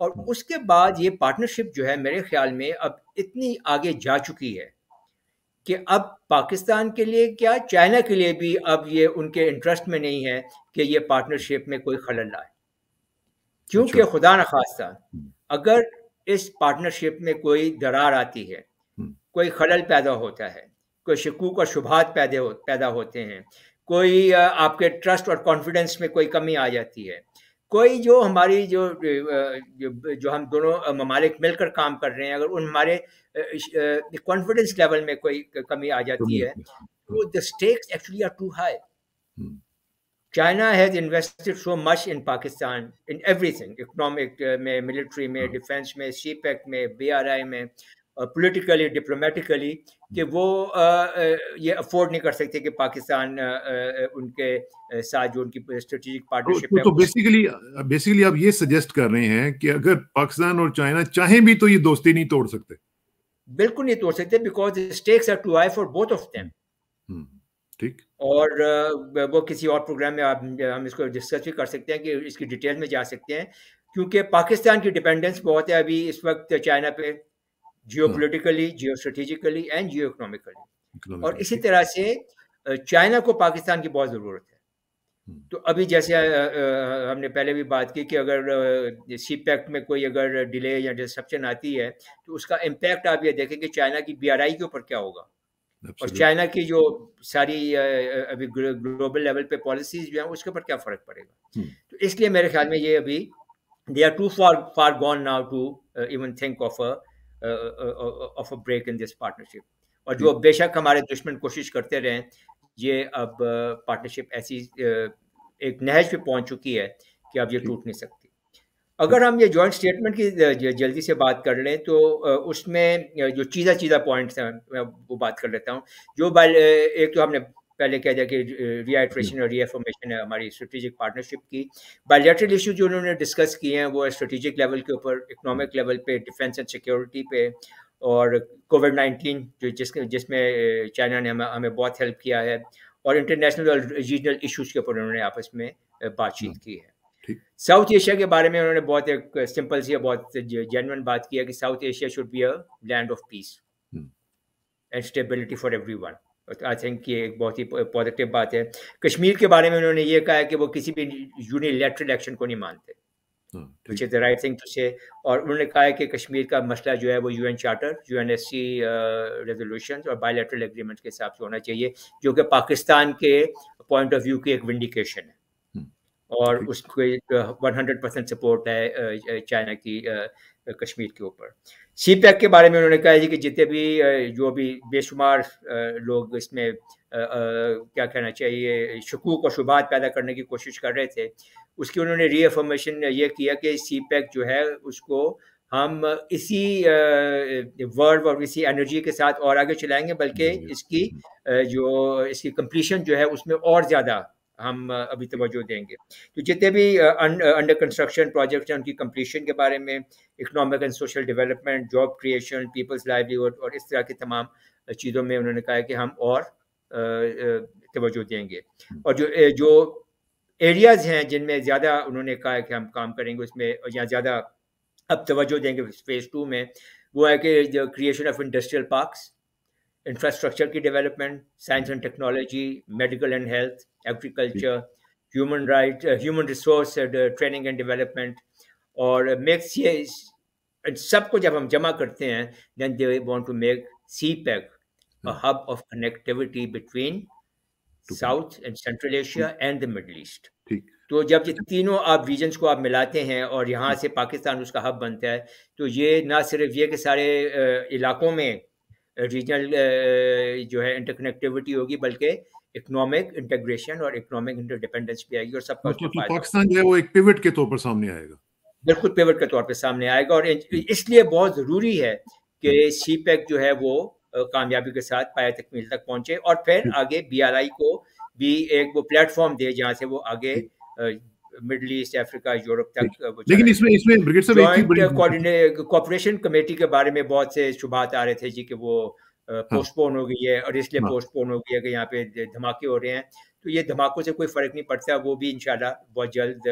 اور اس کے بعد یہ پارٹنرشپ جو ہے میرے خیال میں اب اتنی آگے جا چکی ہے کہ اب پاکستان کے لیے کیا چائنا کے لیے بھی اب یہ ان کے انٹرسٹ میں نہیں ہے کہ یہ پارٹنرشپ میں کوئی خلل آئے، کیونکہ خدا نخواستہ اگر اس پارٹنرشپ میں کوئی درار آتی ہے، کوئی خلل پیدا ہوتا ہے، کوئی شکوک اور شبہات پیدا ہوتے ہیں، کوئی آپ کے ٹرسٹ اور کانفیڈنس میں کوئی کمی آ جاتی ہے، کوئی جو ہماری جو ہم دونوں ممالک مل کر کام کر رہے ہیں اگر ان ہمارے کانفیڈنس لیول میں کوئی کمی آ جاتی ہے تو the stakes actually are too high. China has invested so much in Pakistan in everything, economic میں، military میں، defense میں، CPEC میں، BRI میں، politically, diplomatically، کہ وہ یہ افورڈ نہیں کر سکتے کہ پاکستان ان کے ساتھ جو ان کی اسٹریٹجک پارٹنرشپ ہے. تو بیسیکلی آپ یہ سجیسٹ کر رہے ہیں کہ اگر پاکستان اور چائنا چاہیں بھی تو یہ دوستی نہیں توڑ سکتے؟ بالکل نہیں توڑ سکتے، because the stakes are too high for both of them. ٹھیک. اور وہ کسی اور پروگرام میں ہم اس کو ڈسکس بھی کر سکتے ہیں کہ اس کی ڈیٹیل میں جا سکتے ہیں، کیونکہ پاکستان کی ڈیپینڈنس بہت ہے ابھی اس وقت چائنا پہ، geopolitically, geostrategically and geoeconomically. اور اسی طرح سے چائنا کو پاکستان کی بہت ضرورت ہے. تو ابھی جیسے ہم نے پہلے بھی بات کی کہ اگر سی پیک میں کوئی اگر ڈیلے یا ڈسرپشن آتی ہے تو اس کا امپیکٹ آپ یہ دیکھیں کہ چائنا کی BRI کے اوپر کیا ہوگا، اور چائنا کی جو ساری ابھی گلوبل لیول پہ پالیسیز جو ہیں اس کے اوپر کیا فرق پڑے گا. تو اس لیے میرے خیال میں یہ ابھی they are too far gone now to even think of a break in this partnership. اور جو بے شک ہمارے دشمن کوشش کرتے رہیں، یہ اب پارٹنرشپ ایسی ایک نہج پہ پہنچ چکی ہے کہ اب یہ ٹوٹ نہیں سکتی. اگر ہم یہ جوائنٹ اسٹیٹمنٹ کی جلدی سے بات کر لیں تو اس میں جو چیزہ پوائنٹس ہیں میں وہ بات کر لیتا ہوں. جو ایک تو ہم نے پہلے کہہ دیا کہ ری آئٹریشن اور ری ایفرمیشن ہے ہماری اسٹریٹجک پارٹنرشپ کی. بائیلیٹرل ایشو جو انہوں نے ڈسکس کیے ہیں وہ اسٹریٹجک لیول کے اوپر، اکنامک لیول پہ، ڈیفینس اینڈ سیکورٹی پہ، اور کووڈ-19 جس میں چائنا نے ہمیں بہت ہیلپ کیا ہے، اور انٹرنیشنل اور ریجنل ایشوز کے اوپر انہوں نے آپس میں بات چیت کی ہے. ساؤتھ ایشیا کے بارے میں انہوں نے بہت ایک سمپل سی بہت جینوئن بات کی ہے کہ South Asia should be a land of peace and stability for everyone. I think یہ ایک بہت ہی پازیٹیو بات ہے. کشمیر کے بارے میں انہوں نے یہ کہا ہے کہ وہ کسی بھی یونیلیٹرل ایکشن کو نہیں مانتے، which is the right thing to say. اور انہوں نے کہا ہے کہ کشمیر کا مسئلہ جو ہے وہ UN چارٹر، UNSC ریزولوشنز اور بائی لیٹرل ایگریمنٹ کے حساب سے ہونا چاہیے، جو کہ پاکستان کے پوائنٹ آف ویو کی ایک ونڈیکیشن ہے، اور اس کو 100% سپورٹ ہے چائنا کی کشمیر کے اوپر. سی پیک کے بارے میں انہوں نے کہا ہے کہ جتنے بھی جو بھی بے شمار لوگ اس میں کیا کہنا چاہیے شکوک اور شبہات پیدا کرنے کی کوشش کر رہے تھے، اس کی انہوں نے ری افرمیشن یہ کیا کہ سی پیک جو ہے اس کو ہم اسی ورڈ اور اسی انرجی کے ساتھ اور آگے چلائیں گے، بلکہ اس کی کمپلیشن جو ہے اس میں اور زیادہ ہم ابھی توجہ دیں گے. تو جتنے بھی انڈر کنسٹرکشن پروجیکٹس ہیں ان کی کمپلیشن کے بارے میں، economic and social development, job creation, people's livelihood اور اس طرح کی تمام چیزوں میں انہوں نے کہا ہے کہ ہم اور توجہ دیں گے. اور جو ایریاز ہیں جن میں زیادہ انہوں نے کہا ہے کہ ہم کام کریں گے اس میں یا زیادہ اب توجہ دیں گے فیز 2 میں، وہ ہے کہ جو creation of industrial parks, infrastructure کی development, science and technology, medical and health, agriculture, human right, human resource training and development. اور میکس یہ سب کو جب ہم جمع کرتے ہیں then they want to make CPEC a hub of connectivity between South and Central Asia and the Middle East. تو جب یہ تینوں آپ ریجنس کو آپ ملاتے ہیں اور یہاں سے پاکستان اس کا ہب بنتا ہے، تو یہ نہ صرف یہ کہ سارے علاقوں میں ریجنل جو ہے انٹر کنیکٹیوٹی ہوگی، بلکہ اکنامک انٹیگریشن اور اکنامک انٹر ڈیپینڈنس بھی آئے گی، اور سب کا پاکستان جو ہے وہ ایک پیوٹ کے طور پر سامنے آئے گا. بالکل پیوٹ کے طور پہ سامنے آئے گا، اور اس لیے بہت ضروری ہے کہ سی پیک جو ہے وہ کامیابی کے ساتھ پایہ تکمیل تک پہنچے، اور پھر آگے BRI کو بھی ایک وہ پلیٹ فارم دے جہاں سے وہ آگے مڈل ایسٹ، افریقہ، یورپ تک. لیکن اس میں کوآپریشن کمیٹی کے بارے میں بہت سے شبہات آ رہے تھے جی کہ وہ پوسٹ پون ہو گئی ہے، اور اس لیے پوسٹ پون ہو گئی ہے کہ یہاں پہ دھماکے ہو رہے ہیں. تو یہ دھماکوں سے کوئی فرق نہیں پڑتا، وہ بھی انشاءاللہ بہت جلد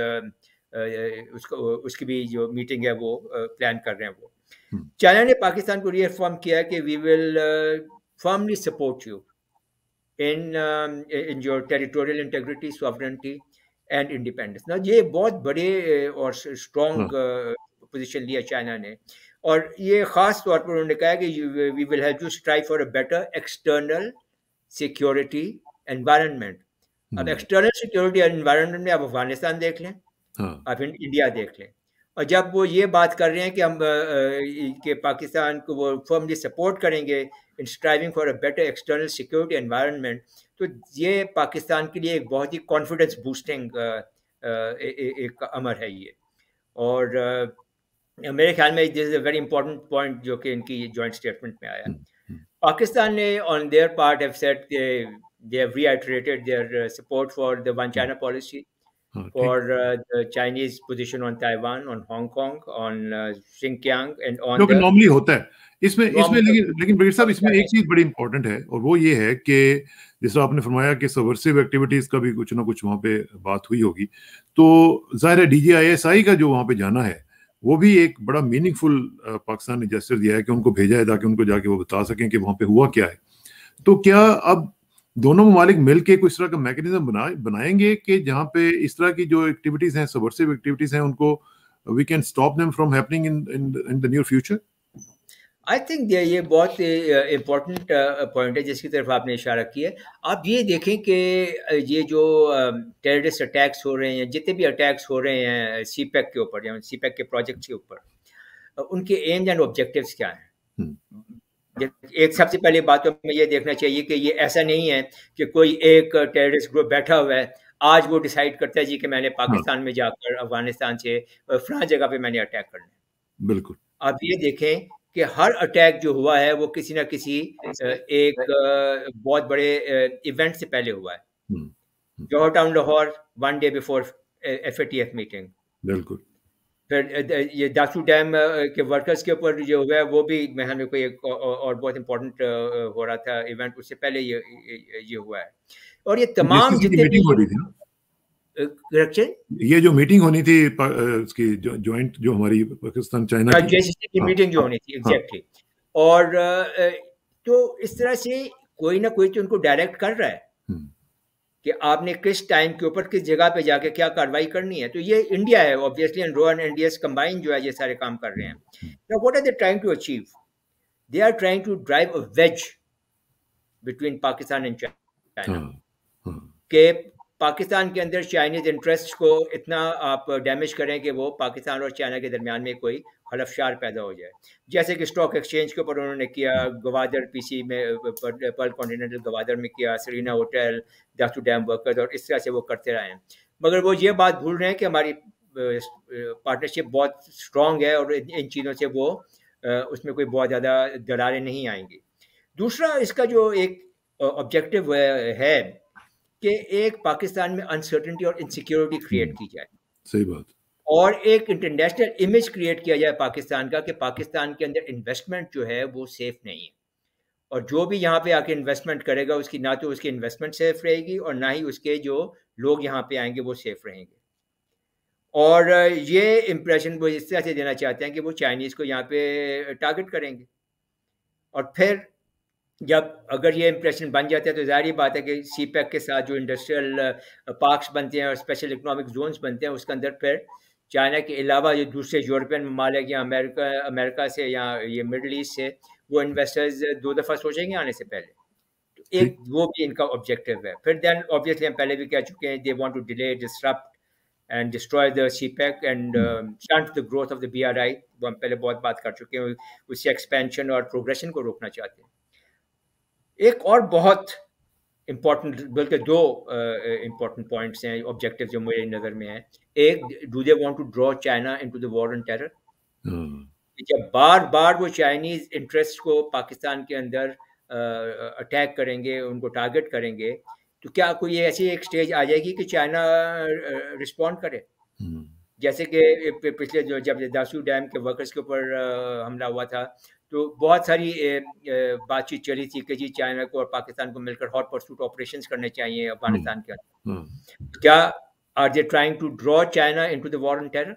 اس کی بھی جو میٹنگ ہے وہ پلان کر رہے ہیں. وہ چائنا نے پاکستان کو ری انفارم کیا کہ we will firmly support you in your territorial integrity, sovereignty and independence. Now یہ بہت بڑے اور اسٹرانگ پوزیشن لیا چائنا نے, اور یہ خاص طور پر انہوں نے کہا کہ we will help you strive for a better external security environment. اب ایکسٹرنل سیکورٹی انوائرمنٹ میں آپ افغانستان دیکھ لیں, آپ انڈیا دیکھ لیں, اور جب وہ یہ بات کر رہے ہیں کہ ہم کہ پاکستان کو وہ فرملی سپورٹ کریں گے in striving for a better external security environment, تو یہ پاکستان کے لیے ایک بہت ہی کانفیڈنس بوسٹنگ ایک امر ہے یہ. اور میرے خیال میں دس از اے ویری امپورٹنٹ پوائنٹ جو کہ ان کی جوائنٹ اسٹیٹمنٹ میں آیا. پاکستان نے on their part have said they have reiterated their support for the One China policy, for the Chinese position on Taiwan, on Hong Kong, on Xinjiang and on جو کہ normally ہوتا ہے اس میں لیکن Brett صاحب اس میں ایک چیز بڑی امپورٹنٹ ہے, اور وہ یہ ہے کہ جس طرح آپ نے فرمایا کہ سبورسیو ایکٹیویٹیز کا بھی کچھ نہ کچھ وہاں پہ بات ہوئی ہوگی, تو ظاہر ہے DGISI کا جو وہاں پہ جانا ہے وہ بھی ایک بڑا میننگ فل پاکستان نے جیسر دیا ہے کہ ان کو بھیجا ہے تاکہ ان کو جا کے وہ بتا سکیں کہ وہاں پہ ہوا کیا ہے. تو کیا اب دونوں ممالک مل کے کچھ طرح کا میکینزم بنائیں گے کہ جہاں پہ اس طرح کی جو ایکٹیویٹیز ہیں, سبورسیو ایکٹیویٹیز ہیں, ان کو we can stop them from happening in the near future? I think یہ بہت امپورٹنٹ پوائنٹ ہے جس کی طرف آپ نے اشارہ کیا ہے. آپ یہ دیکھیں کہ یہ جو ٹیررسٹ اٹیکس ہو رہے ہیں, جتنے بھی اٹیکس ہو رہے ہیں سی پیک کے اوپر یا سی پیک کے پروجیکٹس کے اوپر, ان کے ایمز اینڈ آبجیکٹیوز کیا ہیں؟ ایک سب سے پہلی بات تو میں یہ دیکھنا چاہیے کہ یہ ایسا نہیں ہے کہ کوئی ایک ٹیررسٹ گروپ بیٹھا ہوا ہے, آج وہ ڈیسائیڈ کرتا ہے جی کہ میں نے پاکستان میں جا کر افغانستان سے فلاں جگہ پہ میں نے اٹیک کرنا ہے. بالکل. آپ یہ دیکھیں کہ ہر اٹیک جو ہوا ہے وہ کسی نہ کسی ایک بہت بڑے ایونٹ سے پہلے ہوا ہے. Johar Town Lahore 1 day before FATF meeting. بالکل. پھر یہ داسو ڈیم کے ورکرز کے اوپر جو ہوا ہے وہ بھی میں کوئی ایک اور بہت امپورٹنٹ ہو رہا تھا ایونٹ, اس سے پہلے یہ ہوا ہے. اور یہ تمام جتنے یہ جو میٹنگ ہونی تھی اس کی جوائنٹ جو ہماری پاکستان چائنا کی میٹنگ جو ہونی تھی ایگزیکٹلی, اور تو اس طرح سے کوئی نہ کوئی تو ان کو ڈائریکٹ کر رہا ہے کہ آپ نے کس ٹائم کے اوپر کس جگہ پہ جا کے کیا کاروائی کرنی ہے. تو یہ انڈیا ہے obviously, and ROA and NDS combined جو ہے یہ سارے کام کر رہے ہیں. Now what are they trying to achieve? They are trying to drive a wedge between Pakistan and China. کہ پاکستان کے اندر چائنیز انٹرسٹ کو اتنا آپ ڈیمیج کریں کہ وہ پاکستان اور چائنا کے درمیان میں کوئی خلفشار پیدا ہو جائے, جیسے کہ اسٹاک ایکسچینج کے اوپر انہوں نے کیا, گوادر PC میں پرل کانٹیننٹل گوادر میں کیا, Serena hotel, Dasu dam workers, اور اس طرح سے وہ کرتے رہے ہیں. مگر وہ یہ بات بھول رہے ہیں کہ ہماری پارٹنرشپ بہت اسٹرانگ ہے اور ان چیزوں سے وہ اس میں کوئی بہت زیادہ دراڑیں نہیں آئیں گی. دوسرا اس کا جو ایک آبجیکٹو ہے کہ ایک پاکستان میں انسرٹنٹی اور انسیکیورٹی کریٹ کی جائے. صحیح بات. اور ایک انٹرنیشنل امیج کریٹ کیا جائے پاکستان کا کہ پاکستان کے اندر انویسٹمنٹ جو ہے وہ سیف نہیں ہے, اور جو بھی یہاں پہ آ کے انویسٹمنٹ کرے گا اس کی نہ تو اس کی انویسٹمنٹ سیف رہے گی اور نہ ہی اس کے جو لوگ یہاں پہ آئیں گے وہ سیف رہیں گے. اور یہ امپریشن وہ اس طرح سے دینا چاہتے ہیں کہ وہ چائنیز کو یہاں پہ ٹارگٹ کریں گے. اور پھر جب اگر یہ امپریشن بن جاتا ہے تو ظاہری بات ہے کہ سی پیک کے ساتھ جو انڈسٹریل پارکس بنتے ہیں اور اسپیشل اکنامک زونس بنتے ہیں اس کے اندر پھر چائنا کے علاوہ جو دوسرے یورپین ممالک یا امریکہ سے یا یہ مڈل ایسٹ سے وہ انویسٹرز 2 دفعہ سوچیں گے آنے سے پہلے. تو ایک وہ بھی ان کا آبجیکٹو ہے. پھر دین اوبیسلی ہم پہلے بھی کہہ چکے ہیں they want to delay, disrupt and destroy the CPEC and shunt the growth of the BRI. وہ ہم پہلے بہت بات کر چکے ہیں, اس سے ایکسپینشن اور پروگریشن کو روکنا چاہتے ہیں. ایک اور بہت امپورٹنٹ, بلکہ 2 امپورٹنٹ پوائنٹس ہیں آبجیکٹیو جو میرے نظر میں ہیں. ایک, do they want to draw China into the war on terror. جب بار بار وہ چائنیز انٹرسٹ کو پاکستان کے اندر اٹیک کریں گے, ان کو ٹارگٹ کریں گے, تو کیا کوئی ایسی ایک سٹیج آ جائے گی کہ چائنا رسپونڈ کرے؟ جیسے کہ پچھلے جب داسو ڈیم کے ورکرز کے اوپر حملہ ہوا تھا تو بہت ساری بات چیت چلی تھی کہ جی چائنا کو اور پاکستان کو مل کر ہاٹ پرسوٹ آپریشنز کرنے چاہیے افغانستان کے اندر. کیا are they trying to draw China into the war on terror?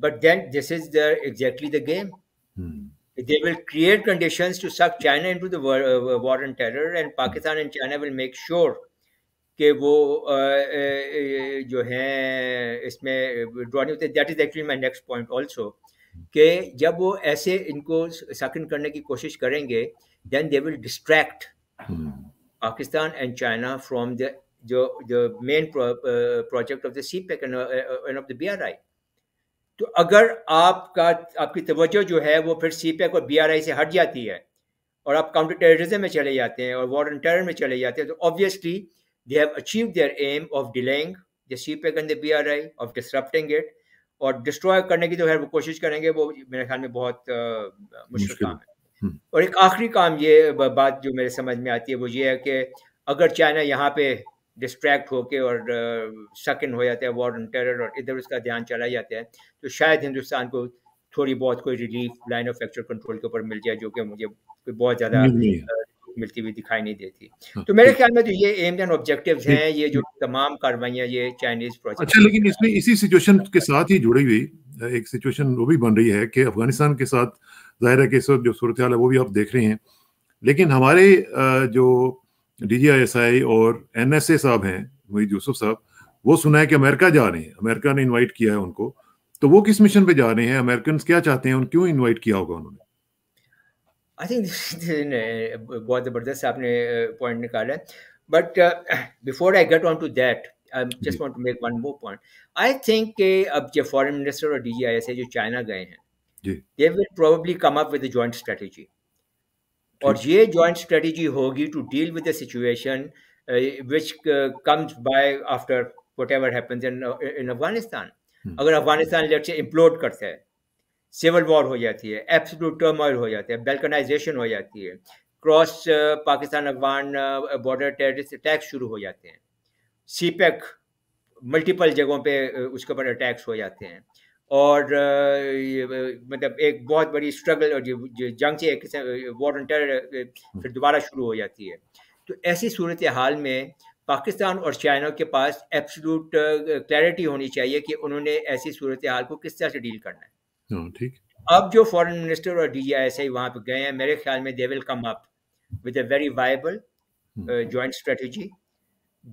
But then this is exactly the game. They will create conditions to suck China into the war on terror, and Pakistan and China will make sure کہ وہ جو ہیں اس میں ڈرا نہیں ہوتے. That is actually my next point also کہ جب وہ ایسے ان کو سکن کرنے کی کوشش کریں گے then they will distract Pakistan and China from the main project of the CPEC and of the BRI. تو اگر آپ کی توجہ جو ہے وہ پھر سی پیک اور بی آر آئی سے ہٹ جاتی ہے اور آپ کاؤنٹر ٹیررزم میں چلے جاتے ہیں اور وار آن ٹیرر میں چلے جاتے ہیں تو obviously they have achieved their aim of delaying the CPEC and the BRI, of disrupting it, اور destroy کرنے کی تو خیر وہ کوشش کریں گے, وہ میرے خیال میں بہت مشکل کام ہے. اور ایک آخری کام یہ بات جو میرے سمجھ میں آتی ہے وہ یہ ہے کہ اگر چائنا یہاں پہ ڈسٹریکٹ ہو کے اور سکن ہو جاتا ہے وار آن ٹیرر اور ادھر اس کا دھیان چلا جاتا ہے تو شاید ہندوستان کو تھوڑی بہت کوئی relief line of actual control کے اوپر مل جائے, جو کہ مجھے کوئی بہت زیادہ ملتی ہوئی دکھائی نہیں دیتی. تو میرے خیال میں تو یہ ایمز اینڈ آبجیکٹیوز ہیں, یہ جو تمام کاروائیاں یہ چائنیز پروجیکٹ. اچھا, لیکن اس میں اسی سچویشن کے ساتھ ہی جڑی ہوئی ایک سچویشن وہ بھی بن رہی ہے کہ افغانستان کے ساتھ ظاہر ہے کہ اس وقت جو صورتحال ہے وہ بھی آپ دیکھ رہے ہیں, لیکن ہمارے جو ڈی جی آئی ایس آئی اور این ایس اے صاحب ہیں وحید یوسف صاحب, وہ سنا ہے کہ امریکہ جا رہے ہیں, امریکہ نے انوائٹ کیا ہے ان کو, تو وہ کس مشن پہ جا رہے ہیں, امریکنز کیا چاہتے ہیں, ان کیوں انوائٹ کیا ہوگا انہوں نے؟ I think بہت زبردست آپ نے پوائنٹ نکالا ہے, but before I get on to that I just want to make one more point. I think کہ اب جو فارن منسٹر اور D G I S A جو چائنا گئے ہیں they will probably come up with a joint strategy, اور یہ joint strategy ہوگی to deal with the situation which comes by after whatever happens in Afghanistan. اگر Afghanistan late سے امپلوڈ کرتا ہے, سول وار ہو جاتی ہے, ایبسولوٹ ٹرموائل ہو جاتا ہے, بلکنائزیشن ہو جاتی ہے, cross Pakistan Afghan border terrorist attack شروع ہو جاتے ہیں, سی پیک ملٹیپل جگہوں پہ اس کے اوپر اٹیکس ہو جاتے ہیں, اور مطلب ایک بہت بڑی اسٹرگل اور جنگ سے ایک وار آن ٹیرر پھر دوبارہ شروع ہو جاتی ہے. تو ایسی صورتحال میں پاکستان اور چائنا کے پاس ایبسولوٹ کلیئرٹی ہونی چاہیے کہ انہوں نے ایسی صورتحال کو کس طرح سے ڈیل کرنا ہے. اب جو فارن منسٹر اور D G I S I وہاں پہ گئے ہیں, میرے خیال میں they will come up with a very viable joint strategy,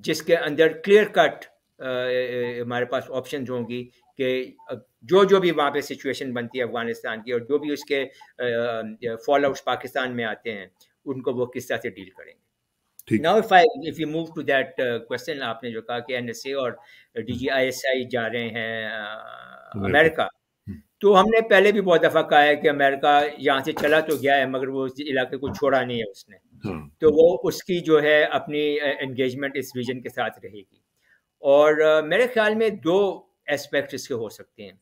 جس کے اندر کلیئر کٹ ہمارے پاس آپشنز ہوں گی کہ جو بھی وہاں پہ سچویشن بنتی ہے افغانستان کی اور جو بھی اس کے فال آؤٹس پاکستان میں آتے ہیں ان کو وہ کس طرح سے ڈیل کریں گے. Now if you move to that question, آپ نے جو کہا کہ این ایس اے اور ڈی جی آئی ایس آئی جا رہے ہیں امریکہ, تو ہم نے پہلے بھی بہت دفعہ کہا ہے کہ امریکہ یہاں سے چلا تو گیا ہے مگر وہ اس علاقے کو چھوڑا نہیں ہے اس نے, تو وہ اس کی جو ہے اپنی انگیجمنٹ اس ریجن کے ساتھ رہے گی. اور میرے خیال میں دو اسپیکٹ اس کے ہو سکتے ہیں.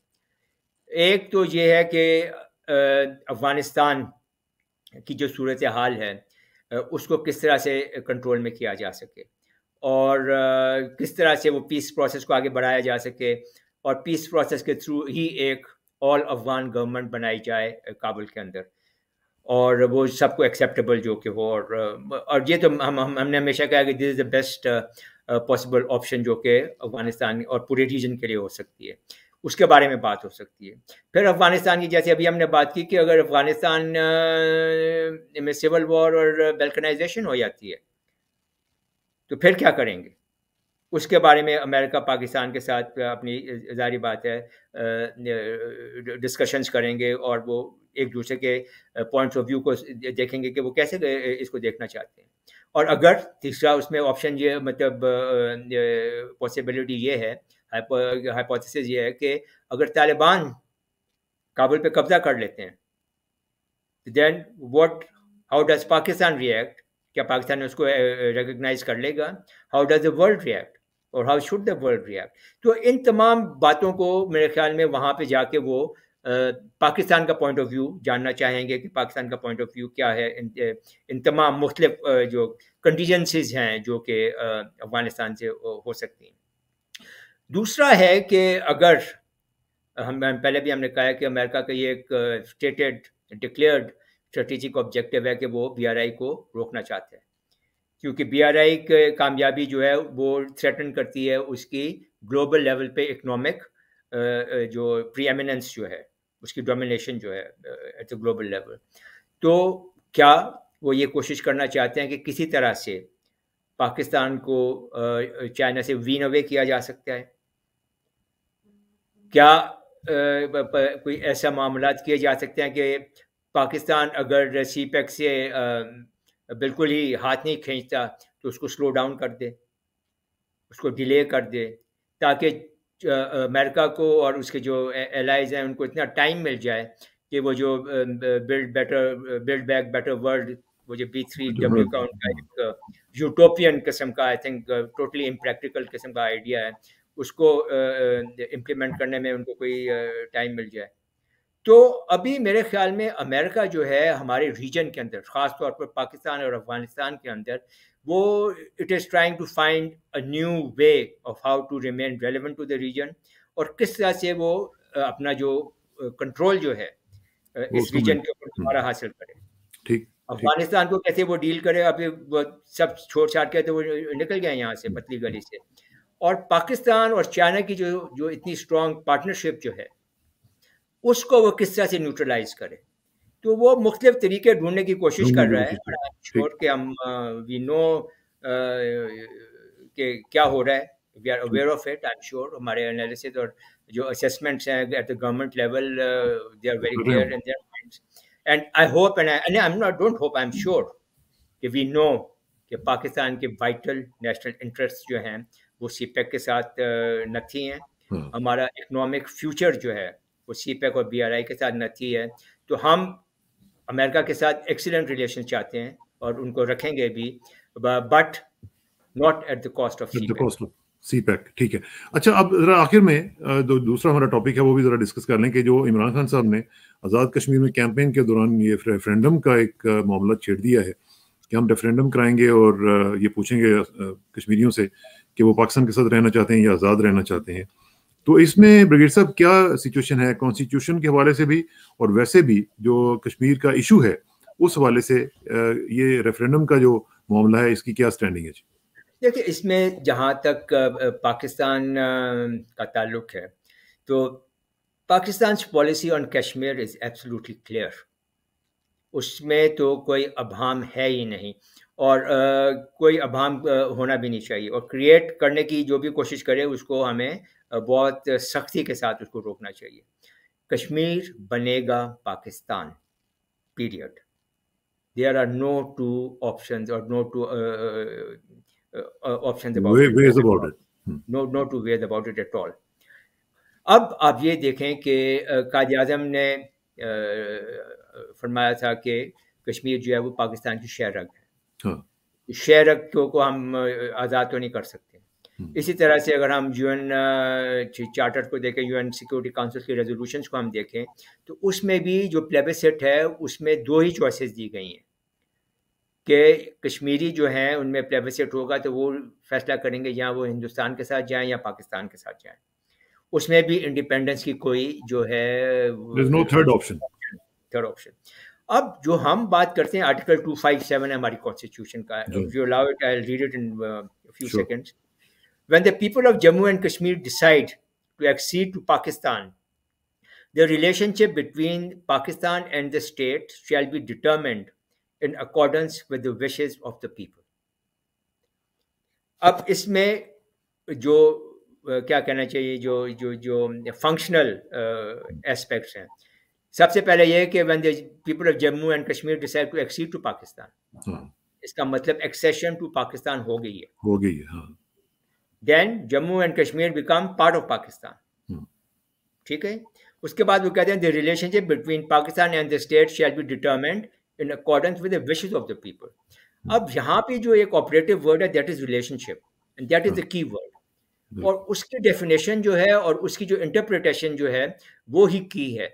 ایک تو یہ ہے کہ افغانستان کی جو صورتحال ہے اس کو کس طرح سے کنٹرول میں کیا جا سکے اور کس طرح سے وہ پیس پروسیس کو آگے بڑھایا جا سکے, اور پیس پروسیس کے تھرو ہی ایک آل افغان گورنمنٹ بنائی جائے کابل کے اندر, اور وہ سب کو ایکسیپٹیبل جو کہ ہو. اور یہ تو ہم نے ہمیشہ کہا کہ this is the best possible option جو کہ افغانستان اور پورے ریجن کے لیے ہو سکتی ہے, اس کے بارے میں بات ہو سکتی ہے. پھر افغانستان کی جیسے ابھی ہم نے بات کی کہ اگر افغانستان میں سول وار اور بلکنائزیشن ہو جاتی ہے تو پھر کیا کریں گے, اس کے بارے میں امریکہ پاکستان کے ساتھ اپنی ظاہری بات ہے ڈسکشنز کریں گے, اور وہ ایک دوسرے کے پوائنٹس آف ویو کو دیکھیں گے کہ وہ کیسے اس کو دیکھنا چاہتے ہیں. اور اگر تیسرا اس میں آپشن یہ مطلب پاسبلٹی یہ ہے, ہائپوتھیسس یہ ہے کہ اگر طالبان کابل پہ قبضہ کر لیتے ہیں then how does Pakistan react, کیا پاکستان اس کو ریکگنائز کر لے گا, how does the world react, اور how should the world react. تو ان تمام باتوں کو میرے خیال میں وہاں پہ جا کے وہ پاکستان کا پوائنٹ آف ویو جاننا چاہیں گے کہ پاکستان کا پوائنٹ آف ویو کیا ہے ان تمام مختلف جو کنٹیجنسیز ہیں جو کہ افغانستان سے ہو سکتی ہیں. دوسرا ہے کہ اگر پہلے بھی ہم نے کہا ہے کہ امریکہ کا یہ ایک اسٹیٹڈ ڈکلیئرڈ اسٹریٹجک آبجیکٹو ہے کہ وہ بی آر آئی کو روکنا چاہتے ہیں، کیونکہ بی آر آئی کی کامیابی جو ہے وہ تھریٹن کرتی ہے اس کی گلوبل لیول پہ اکنامک جو پری ایمیننس جو ہے، اس کی ڈومینیشن جو ہے ایٹ اے گلوبل لیول. تو کیا وہ یہ کوشش کرنا چاہتے ہیں کہ کسی طرح سے پاکستان کو چائنا سے وین اوے کیا جا سکتا ہے؟ کیا کوئی ایسا معاملات کیے جا سکتے ہیں کہ پاکستان اگر سی پیک سے بالکل ہی ہاتھ نہیں کھینچتا تو اس کو سلو ڈاؤن کر دے، اس کو ڈیلے کر دے، تاکہ امریکہ کو اور اس کے جو الائز ہیں ان کو اتنا ٹائم مل جائے کہ وہ جو بلڈ بیک بیٹر ورلڈ، وہ جو B3W کا ان کا ایک یوٹوپین قسم کا، آئی تھنک ٹوٹلی امپریکٹیکل قسم کا آئیڈیا ہے، اس کو امپلیمنٹ کرنے میں ان کو کوئی ٹائم مل جائے. تو ابھی میرے خیال میں امریکہ جو ہے ہمارے ریجن کے اندر، خاص طور پر پاکستان اور افغانستان کے اندر، وہ it is trying to find a new way of how to remain relevant to the region, اور کس طرح سے وہ اپنا جو کنٹرول جو ہے اس ریجن کے اوپر دوبارہ حاصل کرے. ٹھیک، افغانستان کو کیسے وہ ڈیل کرے، ابھی وہ سب چھوڑ چھاڑ کے تو وہ نکل گئے یہاں سے پتلی گلی سے. اور پاکستان اور چائنا کی جو اتنی اسٹرانگ پارٹنرشپ جو ہے اس کو وہ کس طرح سے نیوٹرلائز کرے. تو وہ مختلف طریقے ڈھونڈنے کی کوشش کر رہا ہے. شور کہ ہم وی نو کہ کیا ہو رہا ہے، we are aware of it. I am sure ہمارے انالیسز اور جو اسیسمنٹس ہیں at the government level they are very clear in their minds. And I hope and I'm not don't hope, I am sure کہ we نو کہ پاکستان کے vital national interest جو ہیں وہ سی پیک کے ساتھ نتھی ہیں. ہمارا اکنامک فیوچر جو ہے وہ سی پیک اور بی آر آئی کے ساتھ نتھی ہے. تو ہم امریکہ کے ساتھ ایکسیلنٹ ریلیشن چاہتے ہیں اور ان کو رکھیں گے بھی، but not at the cost of CPEC. ٹھیک ہے. اچھا، اب ذرا آخر میں دوسرا ہمارا ٹاپک ہے وہ بھی ذرا ڈسکس کر لیں کہ جو عمران خان صاحب نے آزاد کشمیر میں کیمپین کے دوران یہ ریفرینڈم کا ایک معاملہ چھیڑ دیا ہے کہ ہم ریفرینڈم کرائیں گے اور یہ پوچھیں گے کشمیریوں سے کہ وہ پاکستان کے ساتھ رہنا چاہتے ہیں یا آزاد رہنا چاہتے ہیں. تو اس میں بریگیڈ صاحب کیا سچویشن ہے کانسٹیٹیوشن کے حوالے سے بھی اور ویسے بھی جو کشمیر کا ایشو ہے اس حوالے سے یہ ریفرینڈم کا جو معاملہ ہے اس کی کیا سٹینڈنگ ہے؟ دیکھیے، اس میں جہاں تک پاکستان کا تعلق ہے تو Pakistan's policy on Kashmir is absolutely clear. اس میں تو کوئی ابہام ہے ہی نہیں، اور کوئی ابہام ہونا بھی نہیں چاہیے. اور کریٹ کرنے کی جو بھی کوشش کرے اس کو ہمیں بہت سختی کے ساتھ اس کو روکنا چاہیے. کشمیر بنے گا Pakistan, period. There are no two options اور no two options about it, no two ways about it at all. اب آپ یہ دیکھیں کہ قائد اعظم نے فرمایا تھا کہ کشمیر جو ہے وہ پاکستان کی شہ رگ ہے. شہ رگ کو ہم آزاد تو نہیں کر سکتے. اسی طرح سے اگر ہم یو این چارٹر کو دیکھیں، یو این سیکورٹی کاؤنسل کی ریزولوشنس کو ہم دیکھیں تو اس میں بھی جو پلیبسسٹ ہے اس میں دو ہی چوائسیز دی گئی ہیں کہ کشمیری جو ہیں ان میں پلیبسسٹ ہوگا تو وہ فیصلہ کریں گے یا وہ ہندوستان کے ساتھ جائیں یا پاکستان کے ساتھ جائیں. اس میں بھی انڈیپینڈنس کی کوئی جو ہے تھرڈ آپشن. اب جو ہم بات کرتے ہیں آرٹیکل 257 ہے ہماری کانسٹیٹیوشن کا. If you allow it, I'll read it in a few seconds. When the people of Jammu and Kashmir decide to accede to Pakistan, the relationship between Pakistan and the state shall be determined in accordance with the wishes of the people. اب اس میں جو کیا کہنا چاہیے جو functional aspects ہیں، سب سے پہلے یہ کہ when the people of Jammu and Kashmir decide to accede to Pakistan، اس کا مطلب ایکسیشن ٹو پاکستان ہو گئی ہے. Then Jammu and Kashmir become part of Pakistan. ٹھیک ہے. اس کے بعد وہ کہتے ہیں the relationship between Pakistan and the state shall be determined in accordance with the wishes of the people. اب یہاں پہ جو ایک آپریٹو ورڈ ہے that is relationship and that is the key word. اور اس کی ڈیفینیشن جو ہے اور اس کی جو انٹرپریٹیشن جو ہے وہ ہی کی ہے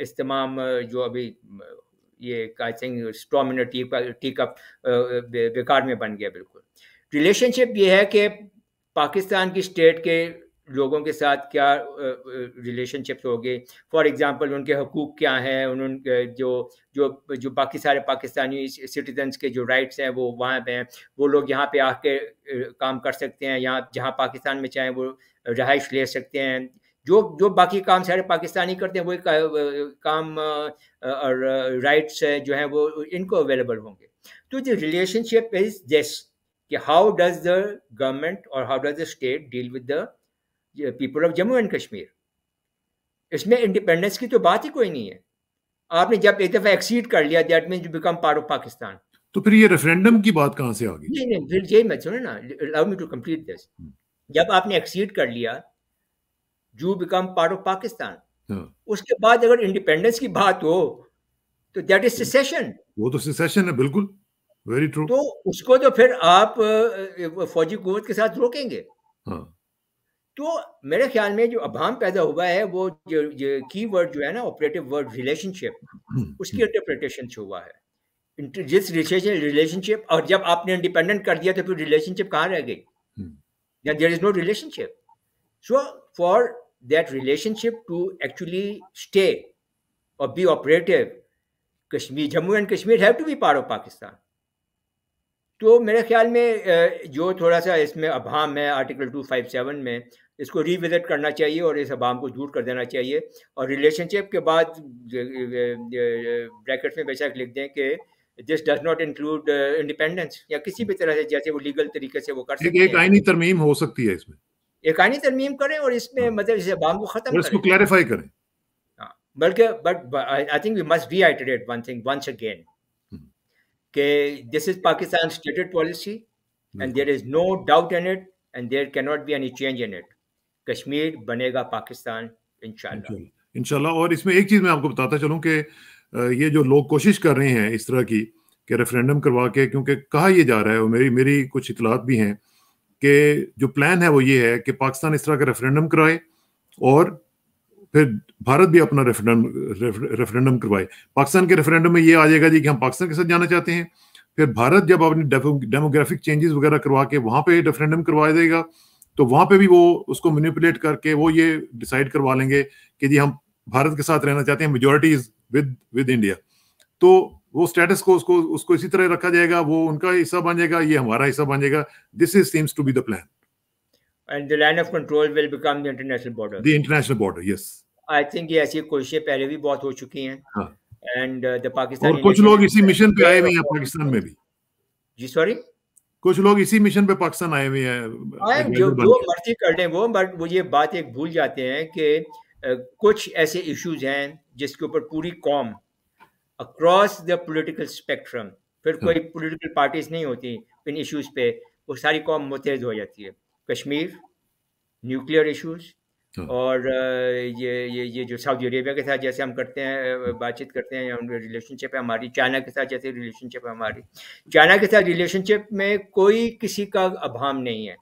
اس تمام جو ابھی یہ I think اسٹرام in T cup بیکار میں بن گیا. بالکل ریلیشن شپ یہ ہے کہ پاکستان کی اسٹیٹ کے لوگوں کے ساتھ کیا ریلیشن شپس ہوگی. فار ایگزامپل ان کے حقوق کیا ہیں, ان جو باقی سارے پاکستانی سٹیزنس کے جو رائٹس ہیں وہ وہاں پہ ہیں, وہ لوگ یہاں پہ آ کے کام کر سکتے ہیں, یہاں جہاں پاکستان میں چاہیں وہ رہائش لے سکتے ہیں, جو باقی کام سارے پاکستانی کرتے ہیں وہی کام اور رائٹس جو ہیں وہ ان کو اویلیبل ہوں گے. تو the relation ship is this کہ ہاؤ ڈز دا گورنمنٹ اور how does the state deal with the people of Jammu and Kashmir. اس میں انڈیپینڈنس کی تو بات ہی کوئی نہیں ہے. آپ نے جب ایک دفعہ ایکسیڈ کر لیا that means you become part of Pakistan. تو پھر یہ ریفرینڈم کی بات کہاں سے آ گئی؟ نہیں پھر یہی میں سنیں نا, الاؤ می ٹو کمپلیٹ دس. جب آپ نے ایکسیڈ کر لیا you become part of Pakistan. اس کے بعد اگر انڈیپینڈنس کی بات ہو تو دیٹ از سیسیشن. وہ تو سیسیشن ہے, بالکل ویری ٹرو. تو اس کو تو پھر آپ فوجی قوت کے ساتھ روکیں گے. تو میرے خیال میں جو ابہام پیدا ہوا ہے وہ جو کی ورڈ جو ہے نا آپریٹو ورڈ ریلیشن شپ, اس کی انٹرپریٹیشن سے ہوا ہے. جس ریلیشن شپ, اور جب آپ نے انڈیپینڈنٹ کر دیا تو پھر ریلیشن شپ کہاں رہ گئی؟ There is no relationship. So for that relationship to actually stay اور be operative, Kashmir Jammu and Kashmir have to be part of Pakistan. تو میرے خیال میں جو تھوڑا سا اس میں ابہام ہے آرٹیکل 257 میں, اس کو ری وزٹ کرنا چاہیے اور اس ابہام کو دور کر دینا چاہیے. اور ریلیشن شپ کے بعد بریکٹس میں بے شک لکھ دیں کہ this does not include independence, یا کسی بھی طرح سے جیسے وہ لیگل طریقے سے وہ کر سکتے ہیں. ایک آئینی ترمیم ہو سکتی ہے اس میں, ایک آئینی ترمیم کریں اور اس میں مطلب اس ابہام کو ختم کریں, اس کو کلیریفائی کریں. بلکہ but I think we must reiterate one thing once again کہ this is Pakistan stated policy and there is no doubt in it and there can not be any change in it. Kashmir بنے گا پاکستان انشاءاللہ. اور اس میں ایک چیز میں آپ کو بتاتا چلوں کہ یہ جو لوگ کوشش کر رہے ہیں اس طرح کی کہ ریفرینڈم کروا کے, کیونکہ کہا یہ جا رہا ہے, اور میری کچھ اطلاعات بھی ہیں کہ جو پلان ہے وہ یہ ہے کہ پاکستان اس طرح کا ریفرینڈم کرائے اور پھر بھارت بھی اپنا ریفرینڈم کروائے. پاکستان کے ریفرینڈم میں یہ آ جائے گا جی کہ ہم پاکستان کے ساتھ جانا چاہتے ہیں, پھر بھارت جب اپنی ڈیموگرافک چینجز وغیرہ کروا کے وہاں پہ ریفرینڈم کروا دے گا تو وہاں پہ بھی وہ اس کو مینیپولیٹ کر کے وہ یہ ڈیسائیڈ کروا لیں گے کہ جی ہم بھارت کے ساتھ رہنا چاہتے ہیں, میجورٹی از ود انڈیا. تو وہ اسٹیٹس کو اس کو اسی طرح رکھا جائے گا, وہ ان کا حصہ بن جائے گا, یہ ہمارا حصہ بن جائے گا. This is seems to be the plan. And the line of control will become the international border. The international border, yes. I think یہ ایسی کوششیں پہلے بھی بہت ہو چکی ہیں. And the Pakistani اور کچھ لوگ اسی مشن پہ آئے ہوئے ہیں پاکستان میں بھی. جی سوری, کچھ لوگ اسی مشن پہ پاکستان آئے ہوئے ہیں. جو مرضی کر لیں وہ, بٹ وہ یہ بات ایک بھول جاتے ہیں کہ کچھ ایسے ایشوز ہیں جس کے اوپر پوری قوم اکراس دا پولیٹیکل اسپیکٹرم, پھر کوئی پولیٹیکل پارٹیز نہیں ہوتی ان ایشوز پہ, وہ ساری قوم متحد ہو جاتی ہے. کشمیر, نیوکلیئر ایشوز, اور یہ جو سعودی عربیہ کے ساتھ جیسے ہم کرتے ہیں بات چیت کرتے ہیں, ریلیشن شپ ہے ہماری, چائنا کے ساتھ جیسے ریلیشن شپ ہے ہماری. چائنا کے ساتھ ریلیشن شپ میں کوئی کسی کا ابہام نہیں ہے,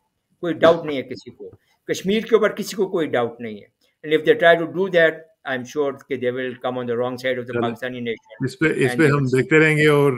کوئی ڈاؤٹ نہیں ہے کسی کو. کشمیر کے اوپر کسی کو کوئی ڈاؤٹ نہیں ہے. And if they try to do that I M sure کہ they will come on the wrong side of the Pakistani nation. اس پہ ہم دیکھتے رہیں گے اور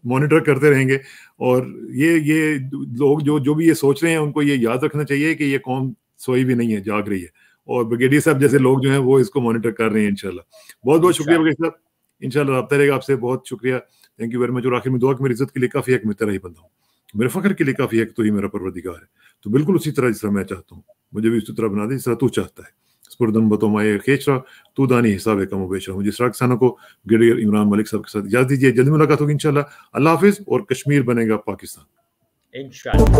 مانیٹر کرتے رہیں گے. اور یہ لوگ جو بھی یہ سوچ رہے ہیں ان کو یہ یاد رکھنا چاہیے کہ یہ قوم سوئی بھی نہیں ہے, جاگ رہی ہے, اور بریگیڈیئر صاحب جیسے لوگ جو ہیں وہ اس کو مانیٹر کر رہے ہیں انشاءاللہ. بہت بہت شکریہ بریگیڈیئر صاحب, انشاءاللہ رابطہ رہے گا آپ سے. بہت شکریہ, تھینک یو ویری مچ. اور آخر میں دعا کہ میری عزت کے لیے کافی ہے کہ میں تیرا ہی بندہ ہوں, میرے فخر کے لیے کافی ہے کہ تو ہی میرا پروردگار ہے. تو بالکل اسی طرح جس طرح میں چاہتا ہوں مجھے بھی اسی طرح بنا دے جس طرح تو چاہتا ہے. سپردن بتو مائے خیچ رہا تو دانی حساب کم و بیش رہا. مجھے اسراق کسانوں کو بریگیڈیئر عمران ملک صاحب کے ساتھ اجازت دیجیے. جلدی ملاقات ہوگی انشاءاللہ. اللہ حافظ. اور کشمیر بنے گا پاکستان انشاءاللہ.